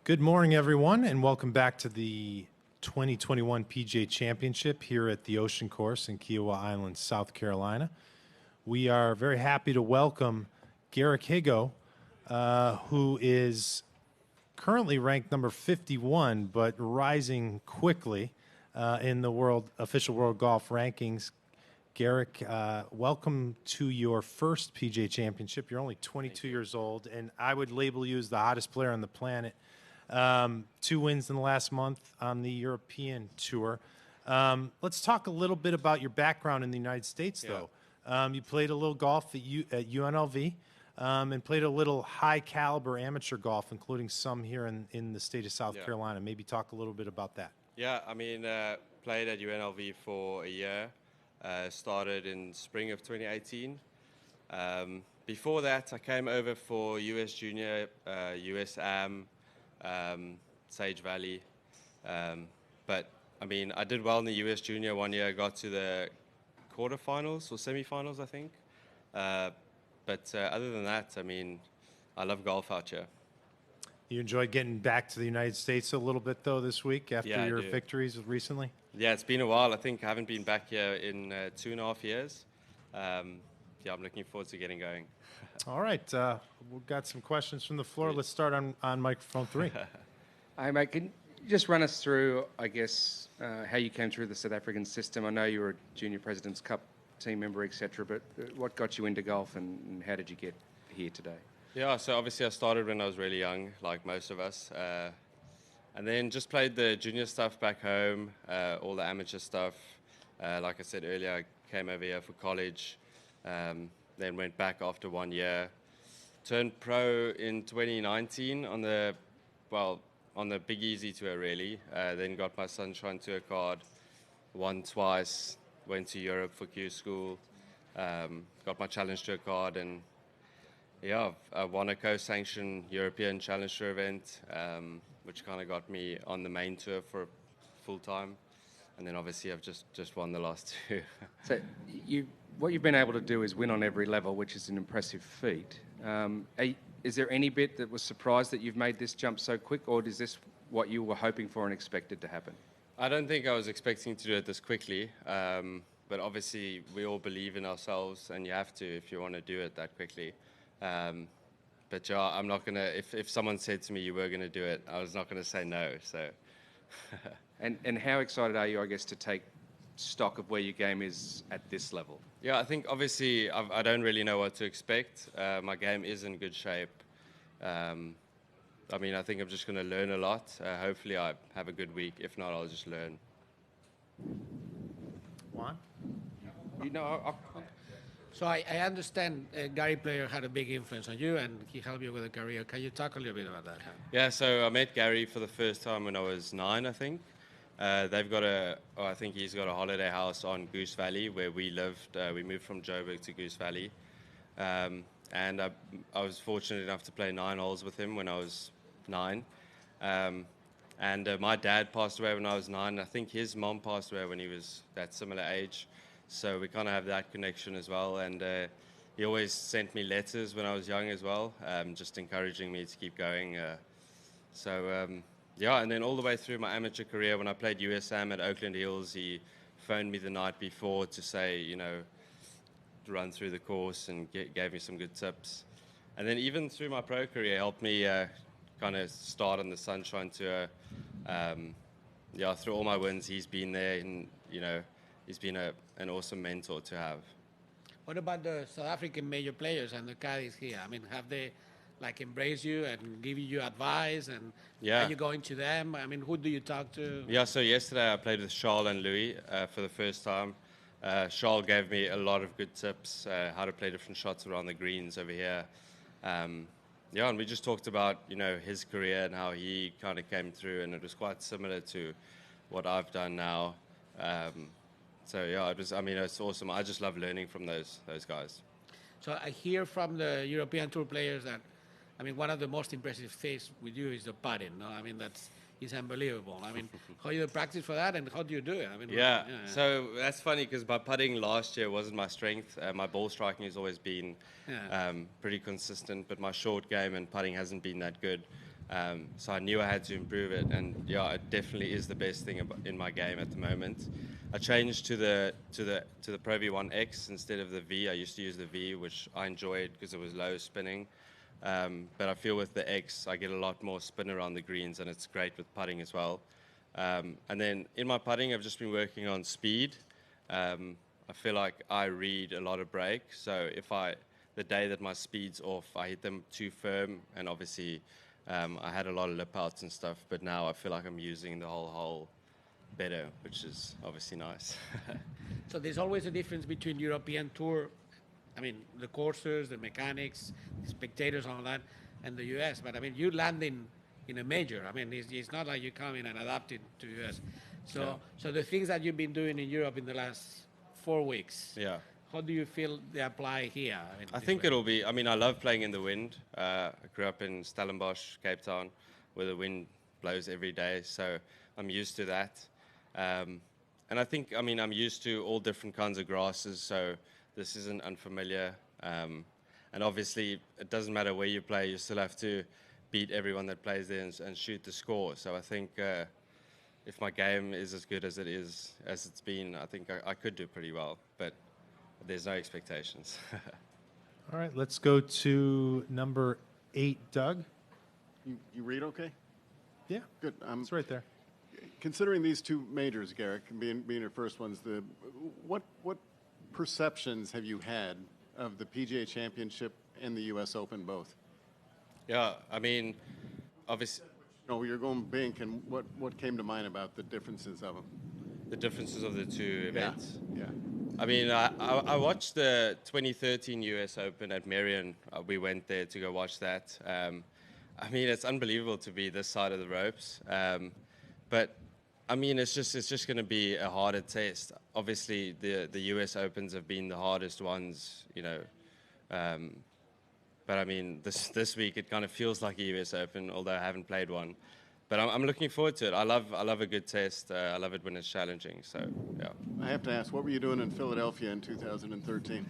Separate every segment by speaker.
Speaker 1: Good morning, everyone, and welcome back to the 2021 PGA Championship here at the Ocean Course in Kiowa Island, South Carolina. We are very happy to welcome Garrick Higgo, who is currently ranked number 51, but rising quickly in the official world golf rankings. Garrick, welcome to your first PGA Championship. You're only 22 years old, and I would label you as the hottest player on the planet. 2 wins in the last month on the European Tour. Let's talk a little bit about your background in the United States, though. You played a little golf at UNLV and played a little high-caliber amateur golf, including some here in the state of South Carolina. Maybe talk a little bit about that.
Speaker 2: Yeah, I mean, played at UNLV for a year. Started in spring of 2018. Before that, I came over for US Junior, US Am, Sage Valley. But, I mean, I did well in the US Junior 1 year. I got to the quarterfinals or semifinals, I think. But other than that, I mean, I love golf out here.
Speaker 1: You enjoyed getting back to the United States a little bit, though, this week after your victories recently?
Speaker 2: Yeah, it's been a while. I think I haven't been back here in 2.5 years. Yeah, I'm looking forward to getting going.
Speaker 1: All right. We've got some questions from the floor. Let's start on microphone 3.
Speaker 3: Hi, mate. Can you just run us through, I guess, how you came through the South African system? I know you were a Junior President's Cup team member, etc., but what got you into golf and how did you get here today?
Speaker 2: Yeah, so obviously I started when I was really young, like most of us. And then just played the junior stuff back home, all the amateur stuff. Like I said earlier, I came over here for college, then went back after 1 year. Turned pro in 2019 on the Big Easy Tour, really. Then got my Sunshine Tour card, won twice, went to Europe for Q School, got my Challenge Tour card, and yeah, I won a co-sanctioned European Challenge Tour event, which kind of got me on the main tour for full time. And then obviously I've just won the last 2.
Speaker 3: So what you've been able to do is win on every level, which is an impressive feat. Is there any bit that was surprised that you've made this jump so quick, or is this what you were hoping for and expected to happen?
Speaker 2: I don't think I was expecting to do it this quickly, but obviously we all believe in ourselves, and you have to if you want to do it that quickly. But yeah, I'm not gonna. If someone said to me you were gonna do it, I was not gonna say no. So.
Speaker 3: And how excited are you, I guess, to take stock of where your game is at this level?
Speaker 2: Yeah, I think obviously I don't really know what to expect. My game is in good shape. I mean, I think I'm just going to learn a lot. Hopefully I have a good week. If not, I'll just learn.
Speaker 1: Juan?
Speaker 4: You know, so I understand Gary Player had a big influence on you and he helped you with a career. Can you talk a little bit about that?
Speaker 2: Yeah, so I met Gary for the first time when I was 9, I think. They've got I think he's got a holiday house on Goose Valley where we lived. We moved from Joburg to Goose Valley. And I was fortunate enough to play 9 holes with him when I was 9. And my dad passed away when I was 9. I think his mom passed away when he was that similar age. So we kind of have that connection as well. And he always sent me letters when I was young as well, just encouraging me to keep going. Yeah, and then all the way through my amateur career, when I played USAM at Oakland Hills, he phoned me the night before to say, you know, to run through the course and gave me some good tips. And then even through my pro career, helped me kind of start on the Sunshine Tour. Yeah, through all my wins, he's been there, and you know, he's been an awesome mentor to have.
Speaker 4: What about the South African major players and the caddies here? I mean, have they like embraced you and give you advice, and are you going to them? I mean, who do you talk to?
Speaker 2: Yeah, so yesterday I played with Charles and Louis for the first time. Charles gave me a lot of good tips, how to play different shots around the greens over here. Yeah, and we just talked about, you know, his career and how he kind of came through, and it was quite similar to what I've done now. So yeah, it's awesome. I just love learning from those guys.
Speaker 4: So I hear from the European Tour players that, I mean, one of the most impressive things with you is the putting. No, I mean it's unbelievable. I mean, how do you practice for that, and how do you do it? I mean,
Speaker 2: yeah. So that's funny because my putting last year wasn't my strength. My ball striking has always been pretty consistent, but my short game and putting hasn't been that good. So I knew I had to improve it, and yeah, it definitely is the best thing in my game at the moment. I changed to the Pro V1X instead of the V. I used to use the V, which I enjoyed because it was low spinning. But I feel with the X, I get a lot more spin around the greens, and it's great with putting as well. And then in my putting, I've just been working on speed. I feel like I read a lot of break. So the day that my speed's off, I hit them too firm, and obviously I had a lot of lip outs and stuff. But now I feel like I'm using the whole hole better, which is obviously nice.
Speaker 4: So there's always a difference between European Tour, I mean, the courses, the mechanics, the spectators, all that, and the US. But I mean, you land in a major. I mean, it's not like you come in and adapt it to US. So the things that you've been doing in Europe in the last 4 weeks,
Speaker 2: Yeah.
Speaker 4: how do you feel they apply here? I mean,
Speaker 2: I think it'll be, I mean, I love playing in the wind. I grew up in Stellenbosch, Cape Town, where the wind blows every day. So I'm used to that. And I think, I mean, I'm used to all different kinds of grasses. So this isn't unfamiliar. And obviously, it doesn't matter where you play. You still have to beat everyone that plays there and shoot the score. So I think if my game is as good as it's been, I think I could do pretty well. But there's no expectations.
Speaker 1: All right, let's go to number 8, Doug.
Speaker 5: You read okay?
Speaker 1: Yeah,
Speaker 5: Good.
Speaker 1: it's right there.
Speaker 5: Considering these two majors, Garrick, being your first ones, what perceptions have you had of the PGA Championship and the U.S. Open both?
Speaker 2: Yeah, I mean, obviously,
Speaker 5: No, you're going bink, and what came to mind about the differences of them?
Speaker 2: the differences of the two events.
Speaker 5: Yeah.
Speaker 2: I mean, I watched the 2013 US Open at Marion. We went there to go watch that. I mean, it's unbelievable to be this side of the ropes. But I mean, it's just going to be a harder test. Obviously, the US Opens have been the hardest ones, you know. But I mean, this week it kind of feels like a US Open, although I haven't played one. But I'm looking forward to it. I love a good test. I love it when it's challenging. So yeah.
Speaker 5: I have to ask, what were you doing in Philadelphia in 2013?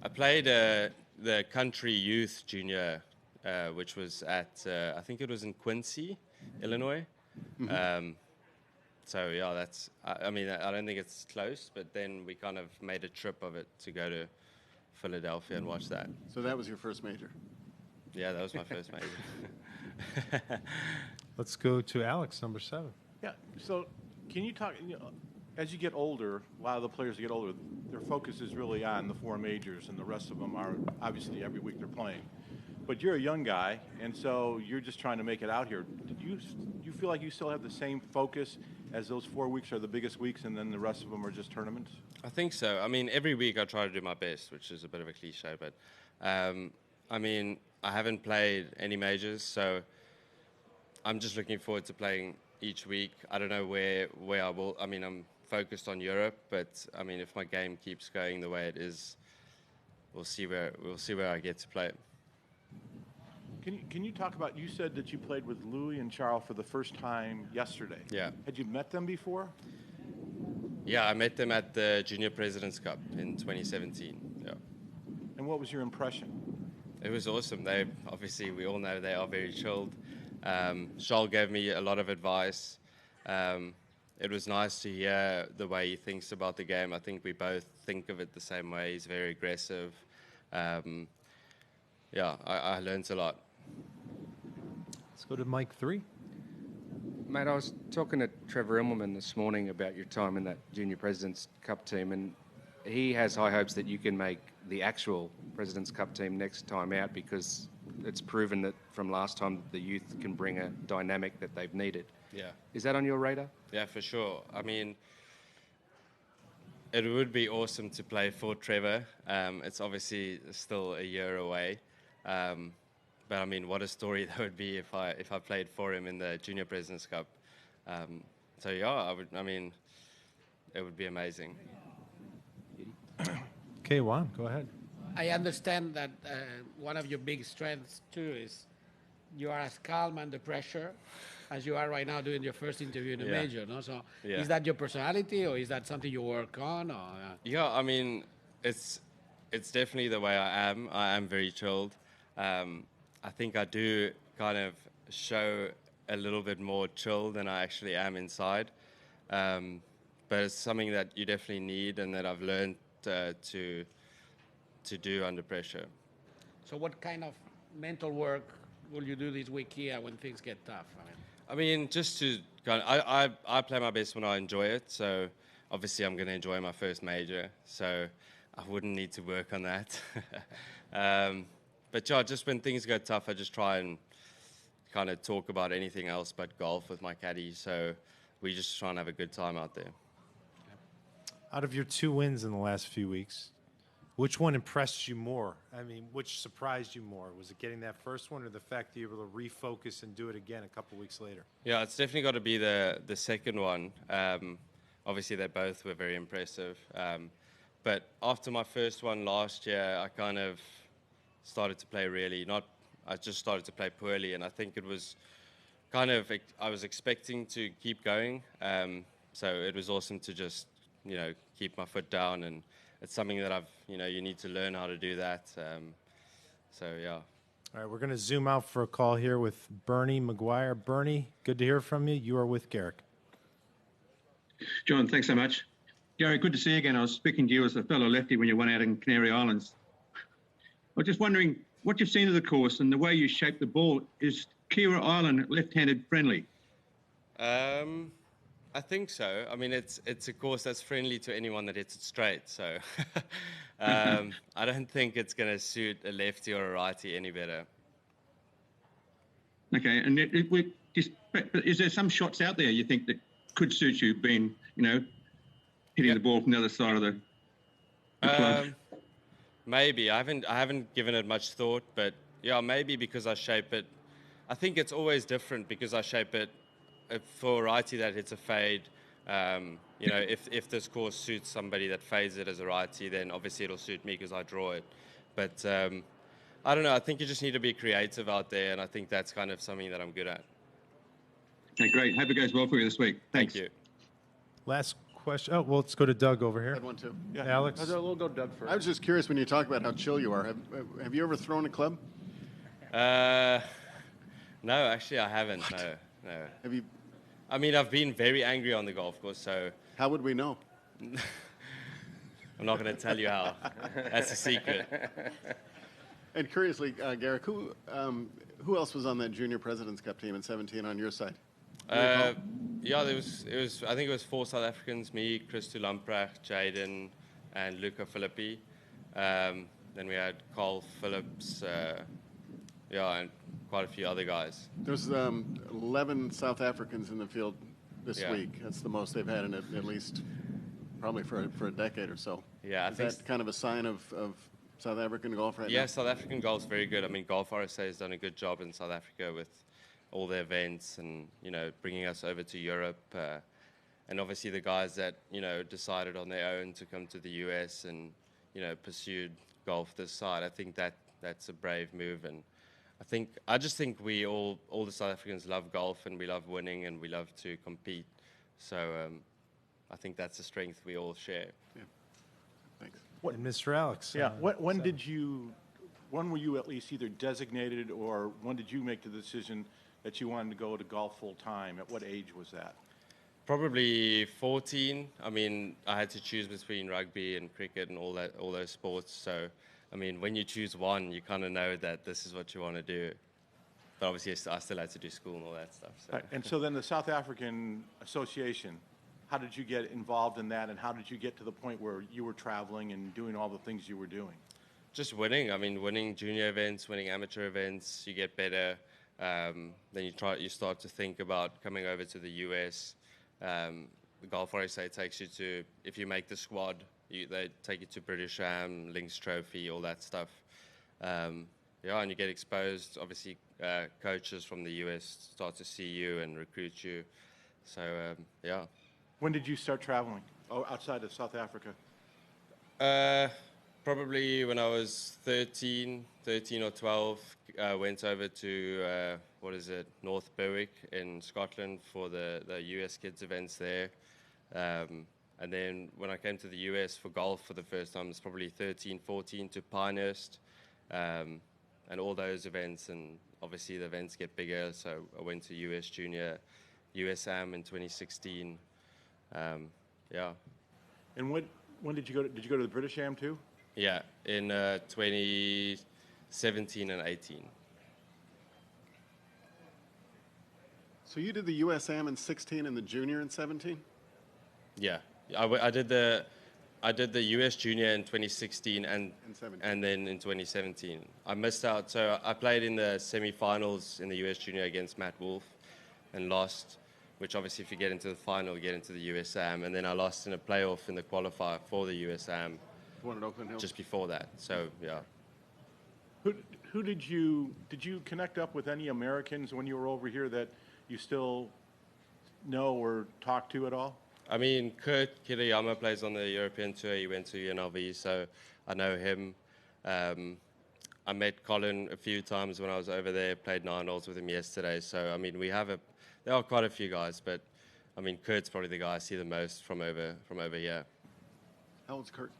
Speaker 2: I played the Country Youth Junior, which was at I think it was in Quincy, Illinois. So yeah, that's. I mean, I don't think it's close, but then we kind of made a trip of it to go to Philadelphia and watch that.
Speaker 5: So that was your first major.
Speaker 2: Yeah, that was my first major.
Speaker 1: Let's go to Alex, number 7.
Speaker 6: Yeah. So, can you talk? You know, as you get older, a lot of the players that get older, their focus is really on the 4 majors, and the rest of them are obviously every week they're playing. But you're a young guy, and so you're just trying to make it out here. Do you feel like you still have the same focus as those 4 weeks are the biggest weeks, and then the rest of them are just tournaments?
Speaker 2: I think so. I mean, every week I try to do my best, which is a bit of a cliche, but I mean, I haven't played any majors, so I'm just looking forward to playing each week. I don't know where I will. I mean, I'm focused on Europe, but I mean, if my game keeps going the way it is, we'll see where I get to play it.
Speaker 6: Can you talk about? You said that you played with Louis and Charles for the first time yesterday.
Speaker 2: Yeah.
Speaker 6: Had you met them before?
Speaker 2: Yeah, I met them at the Junior President's Cup in 2017. Yeah.
Speaker 6: And what was your impression?
Speaker 2: It was awesome. We all know they are very chilled. Charles gave me a lot of advice. It was nice to hear the way he thinks about the game. I think we both think of it the same way. He's very aggressive. Yeah, I learned a lot.
Speaker 1: Let's go to Mike 3.
Speaker 3: Mate, I was talking to Trevor Immelman this morning about your time in that Junior President's Cup team, and he has high hopes that you can make the actual President's Cup team next time out because it's proven that from last time the youth can bring a dynamic that they've needed.
Speaker 2: Yeah.
Speaker 3: Is that on your radar?
Speaker 2: Yeah, for sure. I mean, it would be awesome to play for Trevor. It's obviously still a year away. But I mean, what a story that would be if I played for him in the Junior President's Cup. So yeah, I mean, it would be amazing.
Speaker 1: Okay, Juan, go ahead.
Speaker 4: I understand that one of your big strengths too is you are as calm under pressure as you are right now doing your first interview in a major. No, so is that your personality, or is that something you work on? Or
Speaker 2: Yeah, I mean, it's definitely the way I am. I am very chilled. I think I do kind of show a little bit more chill than I actually am inside. But it's something that you definitely need and that I've learned to do under pressure.
Speaker 4: So what kind of mental work will you do this week here when things get tough?
Speaker 2: I mean, just to kind of, I play my best when I enjoy it. So obviously, I'm going to enjoy my first major. So I wouldn't need to work on that. But yeah, just when things go tough, I just try and kind of talk about anything else but golf with my caddy. So we just try and have a good time out there.
Speaker 1: Out of your 2 wins in the last few weeks, which one impressed you more? I mean, which surprised you more? Was it getting that first one or the fact that you were able to refocus and do it again a couple weeks later?
Speaker 2: Yeah, it's definitely got to be the second one. Obviously, they both were very impressive. But after my first one last year, I kind of started to play I just started to play poorly, and I think it was kind of, I was expecting to keep going. So it was awesome to just, keep my foot down, and it's something that you need to learn how to do that. So, yeah.
Speaker 1: All right, we're going to zoom out for a call here with Bernie McGuire. Bernie, good to hear from you. You are with Garrick.
Speaker 7: John, thanks so much. Gary, good to see you again. I was speaking to you as a fellow lefty when you went out in Canary Islands. I was just wondering what you've seen of the course and the way you shape the ball. Is Kira Island left-handed friendly?
Speaker 2: I think so. I mean, it's a course that's friendly to anyone that hits it straight. So I don't think it's going to suit a lefty or a righty any better.
Speaker 7: Okay, and is there some shots out there you think that could suit you, being, hitting the ball from the other side of the club?
Speaker 2: Maybe. I haven't given it much thought, but yeah, maybe because I shape it. I think it's always different because I shape it for a righty that hits a fade. If this course suits somebody that fades it as a righty, then obviously it'll suit me because I draw it. But I don't know. I think you just need to be creative out there, and I think that's kind of something that I'm good at.
Speaker 7: Okay, great. Hope it goes well for you this week. Thanks.
Speaker 2: Thank you.
Speaker 1: Last question. Oh, well, let's go to Doug over here.
Speaker 5: I had one too.
Speaker 6: Yeah.
Speaker 1: Alex?
Speaker 6: We'll go Doug first.
Speaker 5: I was just curious when you talk about how chill you are. Have you ever thrown a club?
Speaker 2: No, actually, I haven't. No.
Speaker 5: Have you?
Speaker 2: I mean, I've been very angry on the golf course, so
Speaker 5: How would we know?
Speaker 2: I'm not going to tell you how. That's a secret.
Speaker 5: And curiously, Garrick, who else was on that Junior President's Cup team in 17 on your side?
Speaker 2: Yeah, it was. I think it was 4 South Africans: me, Christo Lamprecht, Jaden, and Luca Filippi. Then we had Carl Phillips, and quite a few other guys.
Speaker 5: There's 11 South Africans in the field this
Speaker 2: Yeah.
Speaker 5: week. That's the most they've had in at least probably for a decade or so.
Speaker 2: Yeah, I
Speaker 5: Is
Speaker 2: think
Speaker 5: that kind of a sign of South African golf right
Speaker 2: Yeah,
Speaker 5: now?
Speaker 2: South African golf's very good. I mean, Golf RSA has done a good job in South Africa with all the events and, bringing us over to Europe. And obviously the guys that, decided on their own to come to the US and, pursued golf this side. I think that's a brave move. And I just think all the South Africans love golf and we love winning and we love to compete. So I think that's a strength we all share.
Speaker 5: Yeah. Thanks.
Speaker 1: And Mr. Alex.
Speaker 6: Yeah. When were you at least either designated or when did you make the decision that you wanted to go to golf full time? At what age was that?
Speaker 2: Probably 14. I mean, I had to choose between rugby and cricket and all those sports. So, I mean, when you choose one, you kind of know that this is what you want to do. But obviously, I still had to do school and all that stuff. So.
Speaker 6: Right. And so then the South African Association, how did you get involved in that and how did you get to the point where you were traveling and doing all the things you were doing?
Speaker 2: Just winning. I mean, winning junior events, winning amateur events, you get better. Then you start to think about coming over to the US. The Golf RSA takes you to, if you make the squad, they take you to British Am, Links Trophy, all that stuff. And you get exposed. Obviously, coaches from the US start to see you and recruit you. So,
Speaker 6: When did you start traveling outside of South Africa?
Speaker 2: Probably when I was 13 or 12, went over to, North Berwick in Scotland for the US kids events there. And then when I came to the US for golf for the first time, it's probably 13, 14 to Pinehurst, and all those events. And obviously the events get bigger. So I went to US Junior, USAM in 2016. Yeah.
Speaker 6: And when did you go? Did you go to the British Am too?
Speaker 2: Yeah, in 2017 and 18.
Speaker 5: So you did the USAM in 16 and the Junior in 17?
Speaker 2: Yeah, I did the US Junior in 2016 and
Speaker 5: 17.
Speaker 2: and then in 2017 I missed out. So I played in the semi-finals in the US Junior against Matt Wolf and lost. Which obviously, if you get into the final, you get into the USAM, and then I lost in a playoff in the qualifier for the USAM
Speaker 5: One at Oakland Hill.
Speaker 2: just before that. So yeah.
Speaker 6: Who did you connect up with any Americans when you were over here that you still know or talk to at all?
Speaker 2: I mean, Kurt Kitayama plays on the European Tour. He went to UNLV, so I know him. I met Colin a few times when I was over there, played 9 holes with him yesterday. So, I mean, there are quite a few guys, but, I mean, Kurt's probably the guy I see the most from over here.
Speaker 5: How old's Kurt?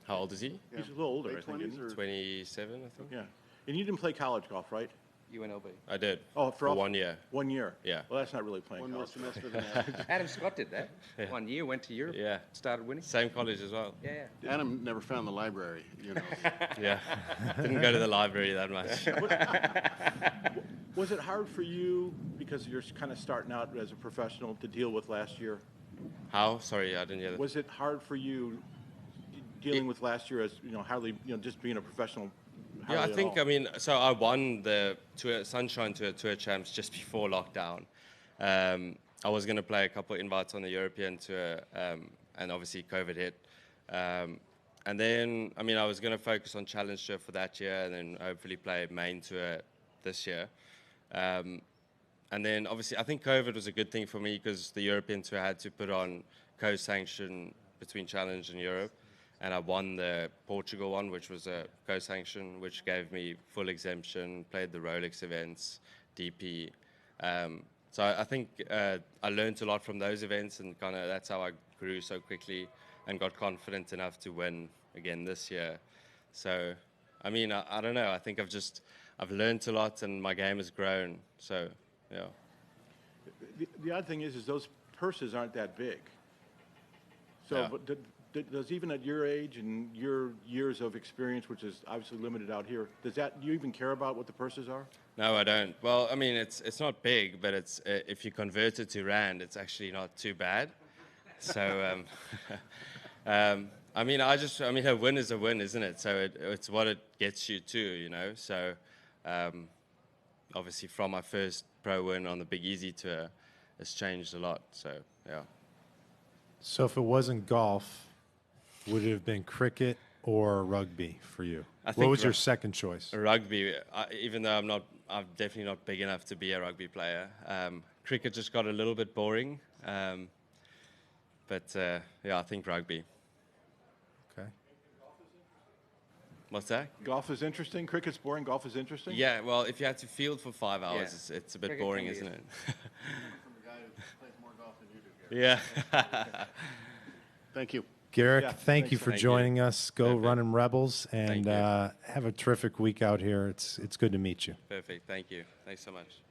Speaker 2: How old is he?
Speaker 5: Yeah.
Speaker 6: He's a little older,
Speaker 5: Late
Speaker 6: I think.
Speaker 5: 20s
Speaker 6: Isn't he?
Speaker 5: or-
Speaker 2: 27, I think.
Speaker 6: Yeah. And you didn't play college golf, right?
Speaker 3: UNLV.
Speaker 2: I did.
Speaker 6: Oh,
Speaker 2: for 1 year.
Speaker 6: 1 year.
Speaker 2: Yeah.
Speaker 6: Well, that's not really playing
Speaker 5: One more
Speaker 6: college.
Speaker 5: semester than average.
Speaker 3: Adam Scott did that. 1 year, went to Europe,
Speaker 2: Yeah.
Speaker 3: started winning.
Speaker 2: Same college as well.
Speaker 3: Yeah.
Speaker 5: Adam never found the library, you know.
Speaker 2: Yeah. Didn't go to the library that much.
Speaker 6: Was it hard for you, because you're kind of starting out as a professional, to deal with last year?
Speaker 2: How? Sorry, I didn't hear that.
Speaker 6: Was it hard for you dealing with last year as, just being a professional?
Speaker 2: Yeah, I
Speaker 6: hardly at
Speaker 2: think,
Speaker 6: all?
Speaker 2: I mean, so I won the Sunshine Tour Champs just before lockdown. I was going to play a couple of invites on the European Tour, and obviously COVID hit. And then, I mean, I was going to focus on Challenge Tour for that year and then hopefully play Main Tour this year. And then, obviously, I think COVID was a good thing for me because the European Tour had to put on co-sanction between Challenge and Europe. And I won the Portugal one, which was a co-sanction, which gave me full exemption, played the Rolex events, DP. So I think I learned a lot from those events, and kind of that's how I grew so quickly and got confident enough to win again this year. So, I mean, I don't know. I think I've learned a lot, and my game has grown. So, yeah.
Speaker 6: The odd thing is those purses aren't that big. So,
Speaker 2: Yeah.
Speaker 6: but does even at your age and your years of experience, which is obviously limited out here, do you even care about what the purses are?
Speaker 2: No, I don't. Well, I mean, it's not big, but it's if you convert it to rand, it's actually not too bad. So, I mean, a win is a win, isn't it? So it's what it gets you to, you know. So, obviously, from my first pro win on the Big Easy Tour, it's changed a lot. So, yeah.
Speaker 1: So if it wasn't golf, would it have been cricket or rugby for you?
Speaker 2: I
Speaker 1: What
Speaker 2: think
Speaker 1: was your second choice?
Speaker 2: Rugby, even though I'm definitely not big enough to be a rugby player. Cricket just got a little bit boring. But yeah, I think rugby.
Speaker 1: Okay.
Speaker 2: What's that?
Speaker 6: Golf is interesting. Cricket's boring. Golf is interesting.
Speaker 2: Yeah, well, if you had to field for 5 hours,
Speaker 3: Yeah.
Speaker 2: it's a bit
Speaker 3: Cricket
Speaker 2: boring,
Speaker 3: can be
Speaker 2: isn't it?
Speaker 5: From a guy who plays more golf than you do, Garrick.
Speaker 2: Yeah.
Speaker 5: Thank you.
Speaker 1: Garrick,
Speaker 6: Yeah,
Speaker 1: thank
Speaker 6: thanks
Speaker 1: you
Speaker 6: so
Speaker 1: for
Speaker 2: much.
Speaker 1: joining us. Go
Speaker 2: Perfect.
Speaker 1: running Rebels, and
Speaker 2: Thank you.
Speaker 1: have a terrific week out here. It's good to meet you.
Speaker 2: Perfect. Thank you. Thanks so much.